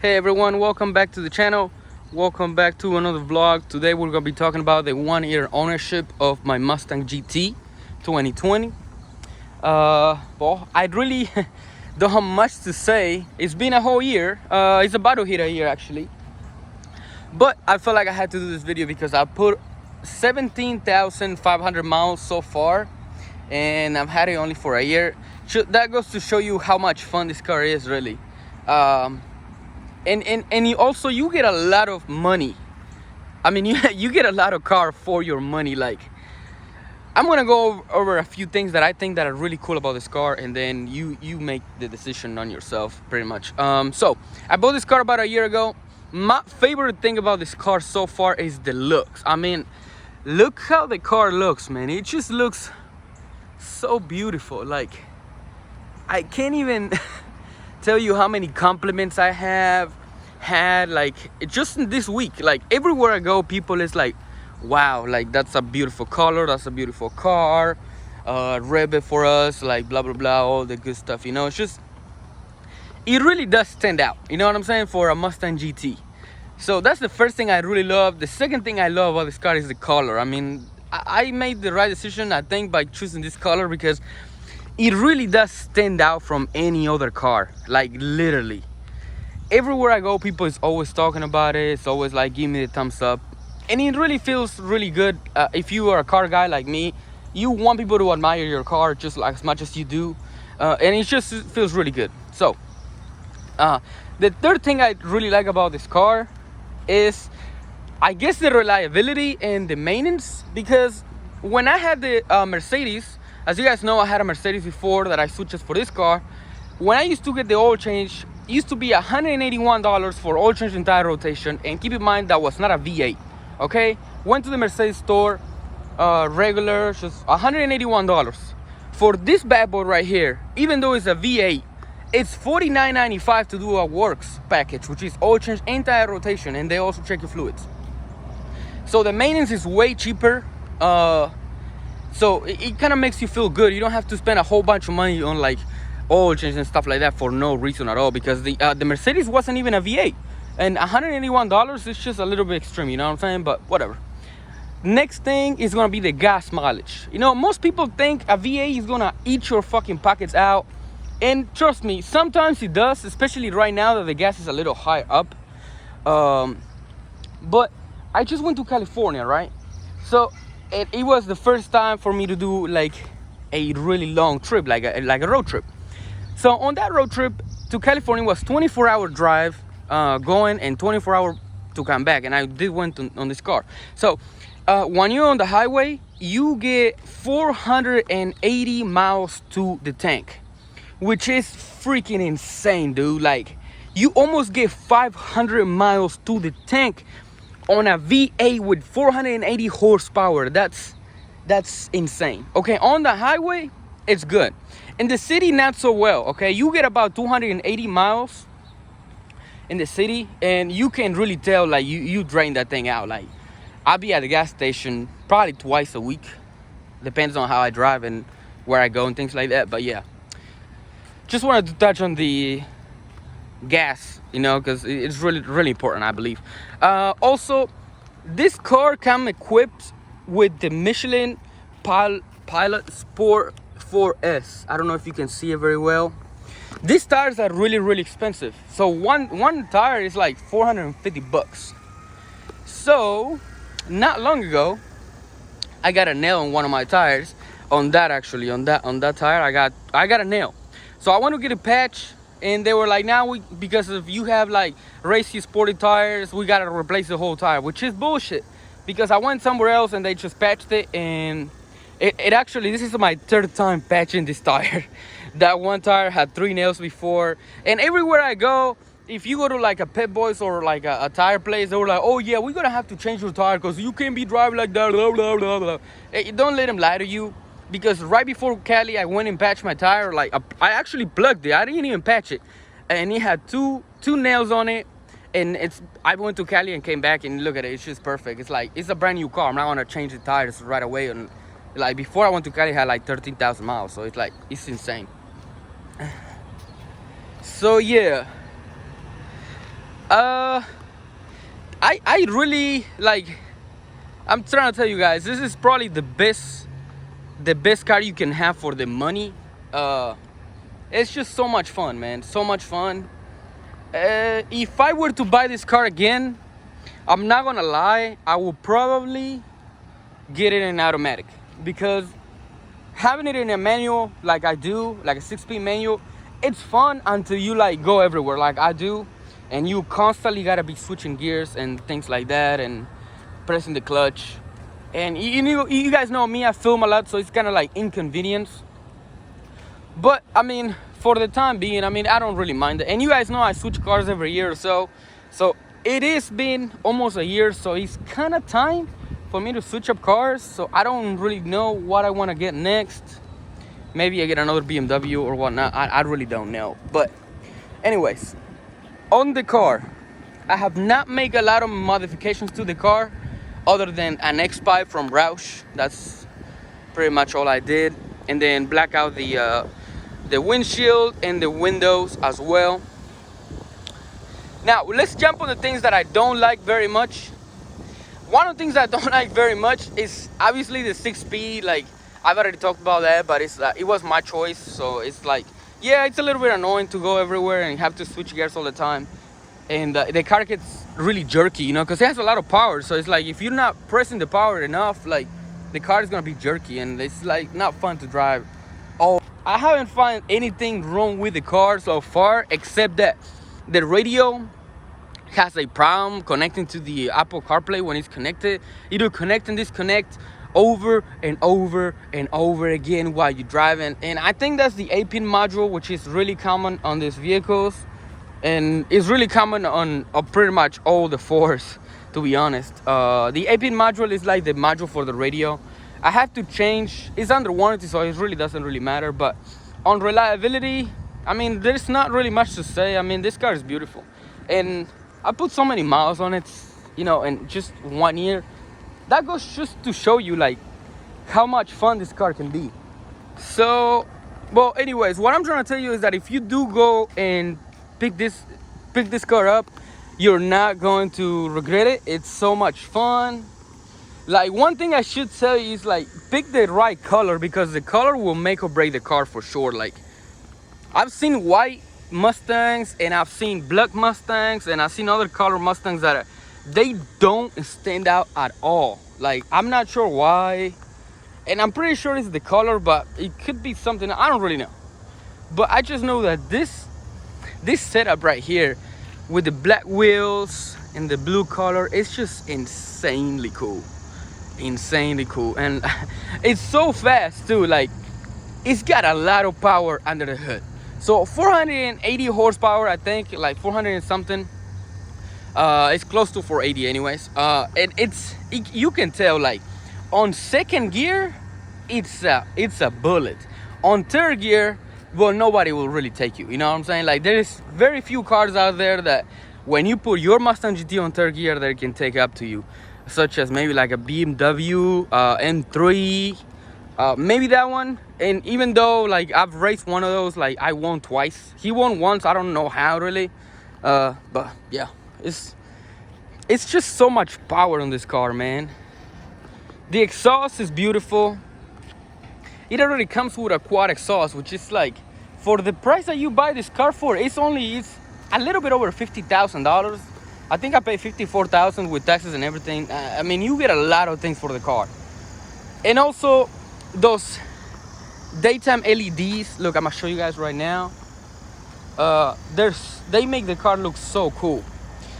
Hey everyone, welcome back to the channel. Welcome back to another vlog. Today we're gonna be talking about the 1 year ownership of my Mustang GT 2020. Well, I really don't have much to say. It's been a whole year. It's about to hit a year actually. But I felt like I had to do this video because I put 17,500 miles so far, and I've had it only for a year. That goes to show you how much fun this car is, really. And you get a lot of money. I mean, you get a lot of car for your money. Like, I'm gonna go over a few things that I think that are really cool about this car, and then you make the decision on yourself, pretty much. So I bought this car about a year ago. My favorite thing about this car so far is the looks. I mean, look how the car looks, man. It just looks so beautiful. Like, I can't even tell you how many compliments I have had, like, just in this week. Like, everywhere I go, people is like, wow, like, that's a beautiful color, that's a beautiful car, rev it for us, like, blah blah blah, all the good stuff, you know. It's just, it really does stand out, you know what I'm saying, for a Mustang GT. So that's the first thing I really love. The second thing I love about this car is the color. I mean, I made the right decision, I think, by choosing this color, because it really does stand out from any other car. Like, literally everywhere I go, people is always talking about it. It's always like, give me the thumbs up, and it really feels really good. If you are a car guy like me, you want people to admire your car just like as much as you do, and it just feels really good. So the third thing I really like about this car is, I guess, the reliability and the maintenance. Because when I had the Mercedes, as you guys know, I had a Mercedes before that I switched for this car. When I used to get the oil change, it used to be $181 for oil change and tire rotation. And keep in mind, that was not a V8, okay? Went to the Mercedes store, regular, just $181. For this bad boy right here, even though it's a V8, it's $49.95 to do a works package, which is oil change and tire rotation, and they also check your fluids. So the maintenance is way cheaper. So it kind of makes you feel good. You don't have to spend a whole bunch of money on like oil change and stuff like that for no reason at all, because the Mercedes wasn't even a V8, and $181 is just a little bit extreme, you know what I'm saying? But whatever. Next thing is gonna be the gas mileage. You know, most people think a V8 is gonna eat your fucking pockets out, and trust me, sometimes it does, especially right now that the gas is a little high up. But I just went to California, right? So it was the first time for me to do like a really long trip, like a road trip. So on that road trip to California was 24-hour drive going, and 24-hour to come back, and I did went on this car. So when you're on the highway, you get 480 miles to the tank, which is freaking insane, dude. Like, you almost get 500 miles to the tank on a V8 with 480 horsepower. That's insane. Okay, on the highway, it's good. In the city, not so well. Okay, you get about 280 miles in the city, and you can really tell, like, you drain that thing out. Like, I'll be at the gas station probably twice a week, depends on how I drive and where I go and things like that. But yeah, just wanted to touch on the gas, you know, because it's really important, I believe. Also, this car comes equipped with the Michelin Pilot Sport 4S. I don't know if you can see it very well. These tires are really expensive. So one tire is like $450. So not long ago, I got a nail on one of my tires. On that tire, I got a nail. So I want to get a patch, and they were like, now because if you have like racy sporty tires, we gotta replace the whole tire, which is bullshit. Because I went somewhere else and they just patched it, and it actually, this is my third time patching this tire. That one tire had 3 nails before, and everywhere I go, if you go to like a Pep Boys or like a tire place, they were like, oh yeah, we're gonna have to change your tire because you can't be driving like that, blah blah blah blah. Hey, don't let them lie to you. Because right before Cali, I went and patched my tire. Like, I actually plugged it. I didn't even patch it, and it had two nails on it. And I went to Cali and came back, and look at it. It's just perfect. It's like, it's a brand new car. I'm not gonna change the tires right away. And like, before I went to Cali, it had like 13,000 miles. So it's like, it's insane. So yeah, Uh, I really like. I'm trying to tell you guys, this is probably the best car you can have for the money. It's just so much fun, man. So much fun. If I were to buy this car again, I'm not gonna lie, I will probably get it in automatic, because having it in a manual like I do, like a 6-speed manual, it's fun until you like go everywhere like I do, and you constantly gotta be switching gears and things like that and pressing the clutch. And you guys know me, I film a lot, so it's kind of like inconvenience. But I mean, for the time being, I mean, I don't really mind it. And you guys know I switch cars every year or so. So it has been almost a year, so it's kind of time for me to switch up cars. So I don't really know what I want to get next. Maybe I get another BMW or whatnot. I really don't know. But anyways, on the car, I have not made a lot of modifications to the car other than an X-Pipe from Roush. That's pretty much all I did. And then black out the windshield and the windows as well. Now let's jump on the things that I don't like very much. One of the things I don't like very much is obviously the 6-speed. Like, I've already talked about that, but it was my choice. So it's like, yeah, it's a little bit annoying to go everywhere and have to switch gears all the time. And the car gets really jerky, you know, because it has a lot of power. So it's like, if you're not pressing the power enough, like, the car is gonna be jerky, and it's like not fun to drive. Oh, I haven't found anything wrong with the car so far, except that the radio has a problem connecting to the Apple CarPlay when it's connected. You do connect and disconnect over and over and over again while you're driving. And I think that's the 8-pin module, which is really common on these vehicles, and it's really common on pretty much all the fours, to be honest. The 8-pin module is like the module for the radio. I have to change. It's under warranty, so it really doesn't really matter. But on reliability, I mean, there's not really much to say. I mean, this car is beautiful, and I put so many miles on it, you know, in just 1 year. That goes just to show you like how much fun this car can be. So, well, anyways, what I'm trying to tell you is that if you do go and pick this car up, you're not going to regret it. It's so much fun. Like, one thing I should tell you is, like, pick the right color, because the color will make or break the car for sure. Like, I've seen white Mustangs, and I've seen black Mustangs, and I've seen other color Mustangs that they don't stand out at all. Like, I'm not sure why, and I'm pretty sure it's the color, but it could be something, I don't really know. But I just know that this setup right here with the black wheels and the blue color, it's just insanely cool. And it's so fast too. Like, it's got a lot of power under the hood. So 480 horsepower, I think, like 400 and something. It's close to 480 anyways. And you can tell, like, on second gear, it's a bullet. On third gear, well, nobody will really take you. You know what I'm saying? Like, there's very few cars out there that when you put your Mustang GT on third gear, they can take up to you, such as maybe like a BMW M3, maybe that one. And even though, like, I've raced one of those, like, I won twice. He won once, I don't know how really, but yeah, it's just so much power on this car, man. The exhaust is beautiful. It already comes with a quad exhaust, which is like, for the price that you buy this car for, it's a little bit over $50,000. I think I paid $54,000 with taxes and everything. I mean, you get a lot of things for the car. And also, those daytime LEDs. Look, I'm gonna show you guys right now. They make the car look so cool.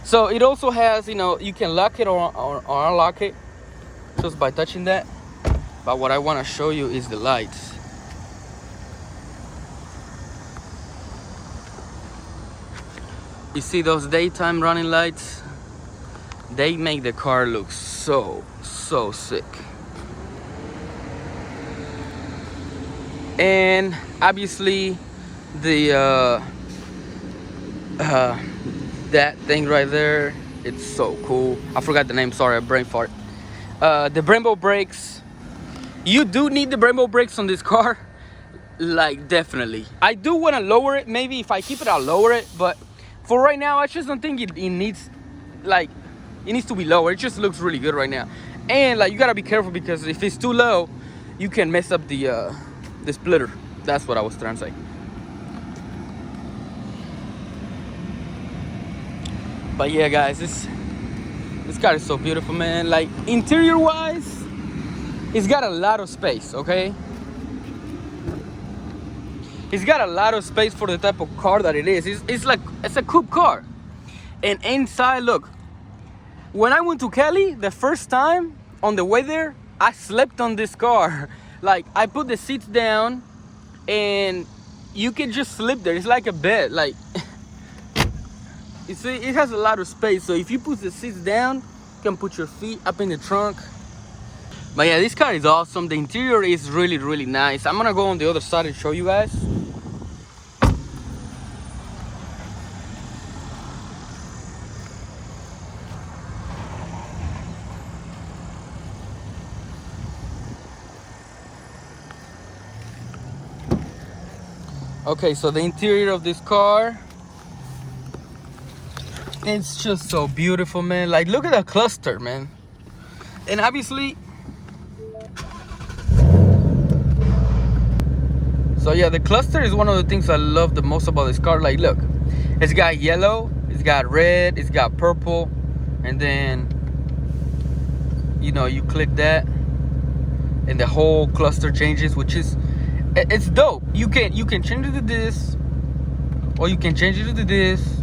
So it also has, you know, you can lock it or unlock it just by touching that. But what I want to show you is the lights. You see those daytime running lights? They make the car look so sick. And obviously the that thing right there, it's so cool. I forgot the name, sorry, I brain fart. The Brembo brakes. You do need the Brembo brakes on this car, like, definitely. I do want to lower it. Maybe if I keep it, I'll lower it, but for right now, I just don't think it needs, like, it needs to be lower. It just looks really good right now. And like, you gotta be careful, because if it's too low, you can mess up the splitter. That's what I was trying to say. But yeah, guys, this car is so beautiful, man. Like, interior wise, it's got a lot of space, okay? It's got a lot of space for the type of car that it is. It's like, it's a coupe car. And inside, look, when I went to Cali the first time, on the way there, I slept on this car. Like, I put the seats down and you can just sleep there. It's like a bed. Like, you see, it has a lot of space. So if you put the seats down, you can put your feet up in the trunk. But yeah, this car is awesome. The interior is really, really nice. I'm gonna go on the other side and show you guys. Okay, so the interior of this car, it's just so beautiful, man. Like, look at that cluster, man. And obviously, so yeah, the cluster is one of the things I love the most about this car. Like, look, it's got yellow, it's got red, it's got purple, and then, you know, you click that and the whole cluster changes, which is, it's dope. You can change it to this, or you can change it to this.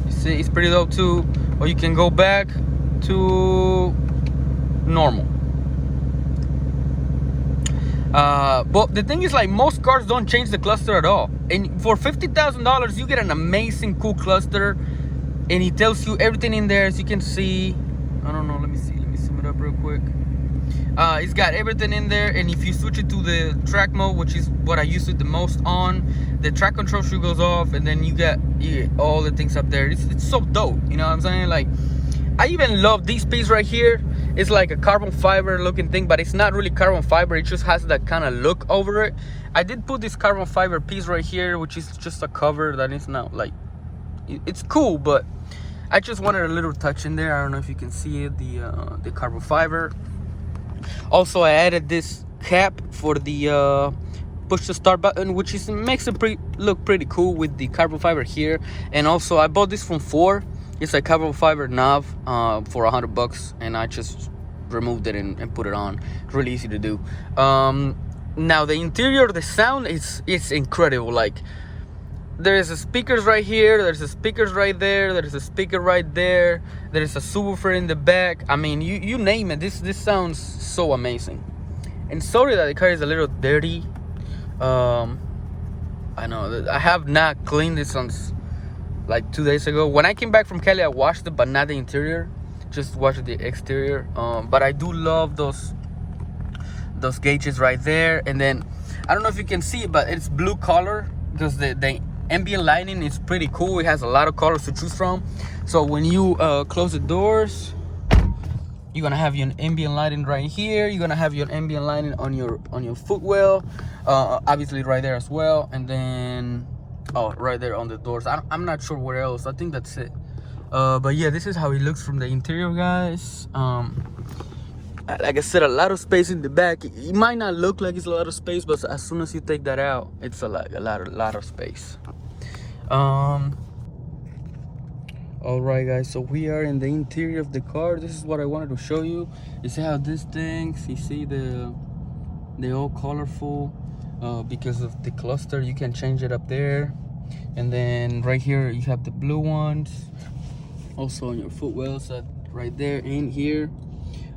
You see, it's pretty dope too. Or you can go back to normal. But the thing is, like, most cars don't change the cluster at all. And for $50,000, you get an amazing cool cluster, and it tells you everything in there. As you can see, I don't know. Let me zoom it up real quick. It's got everything in there, and if you switch it to the track mode, which is what I use it the most on, the track control shoe goes off, and then you get all the things up there. It's so dope, you know what I'm saying? Like, I even love this piece right here. It's like a carbon fiber looking thing, but it's not really carbon fiber. It just has that kind of look over it. I did put this carbon fiber piece right here, which is just a cover that is not like, it's cool, but I just wanted a little touch in there. I don't know if you can see it, the carbon fiber. Also, I added this cap for the push to start button, which makes it look pretty cool with the carbon fiber here. And also, I bought this from Ford. It's a carbon fiber knob for $100, and I just removed it and put it on. It's really easy to do. Now the interior, the sound it's incredible. Like, there's a speakers right here, there's a speakers right there, there's a speaker right there, there's a subwoofer in the back. I mean, you name it. This sounds so amazing. And sorry that the car is a little dirty. I know I have not cleaned this since like 2 days ago. When I came back from Cali, I washed it, but not the interior, just washed the exterior. But I do love those gauges right there. And then I don't know if you can see it, but it's blue color because the ambient lighting is pretty cool. It has a lot of colors to choose from. So when you close the doors, you're gonna have your ambient lighting right here. You're gonna have your ambient lighting on your footwell, obviously right there as well. And then right there on the doors. I'm not sure where else. I think that's it. But yeah, this is how it looks from the interior, guys. Like I said, a lot of space in the back. It might not look like it's a lot of space, but as soon as you take that out, it's a lot of space. All right, guys, so we are in the interior of the car. This is what I wanted to show you. You see how this things, you see they're all colorful because of the cluster. You can change it up there. And then right here you have the blue ones also on your footwells, right there and here.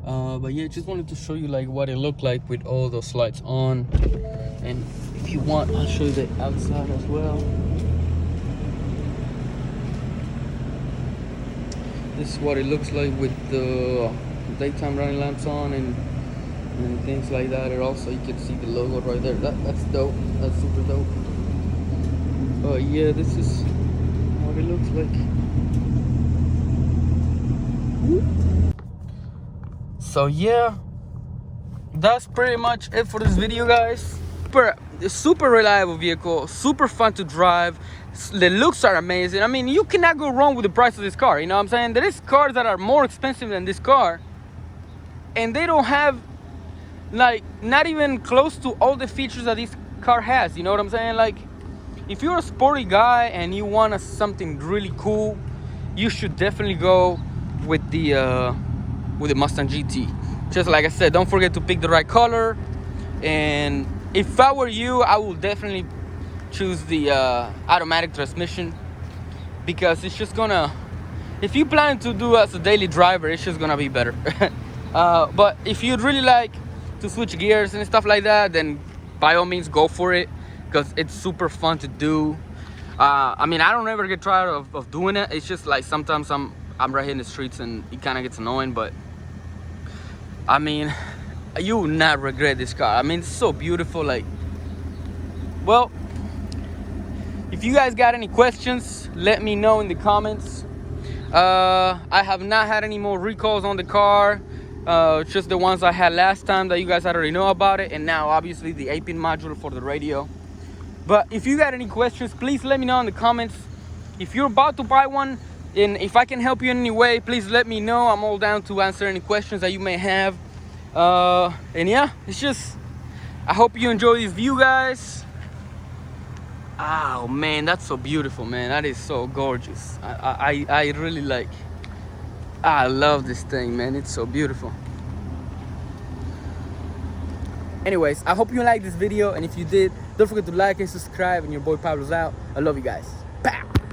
But yeah, just wanted to show you like what it looked like with all those lights on. And if you want, I'll show you the outside as well. This is what it looks like with the daytime running lamps on and things like that. And also you can see the logo right there. That's dope. That's super dope. But yeah, this is what it looks like. So yeah, that's pretty much it for this video, guys. a super reliable vehicle, super fun to drive. The looks are amazing. I mean, you cannot go wrong with the price of this car. You know what I'm saying? There is cars that are more expensive than this car, and they don't have, like, not even close to all the features that this car has. You know what I'm saying? Like, if you're a sporty guy and you want something really cool, you should definitely go with the Mustang GT. Just like I said, don't forget to pick the right color. And if I were you, I would definitely choose the automatic transmission, because it's just gonna, if you plan to do as a daily driver, it's just gonna be better. But if you'd really like to switch gears and stuff like that, then by all means go for it, because it's super fun to do. I mean, I don't ever get tired of doing it. It's just like sometimes I'm right here in the streets and it kind of gets annoying, but I mean, you will not regret this car. I mean, it's so beautiful. Like, well, if you guys got any questions, let me know in the comments. I have not had any more recalls on the car. Just the ones I had last time that you guys already know about it, and now obviously the 8-pin module for the radio. But if you got any questions, please let me know in the comments. If you're about to buy one, and if I can help you in any way, please let me know. I'm all down to answer any questions that you may have. And yeah, it's just, I hope you enjoy this view, guys. Oh man, that's so beautiful, man. That is so gorgeous. I really like, I love this thing, man. It's so beautiful. Anyways, I hope you liked this video, and if you did, don't forget to like and subscribe, and your boy Pablo's out. I love you guys. Pow!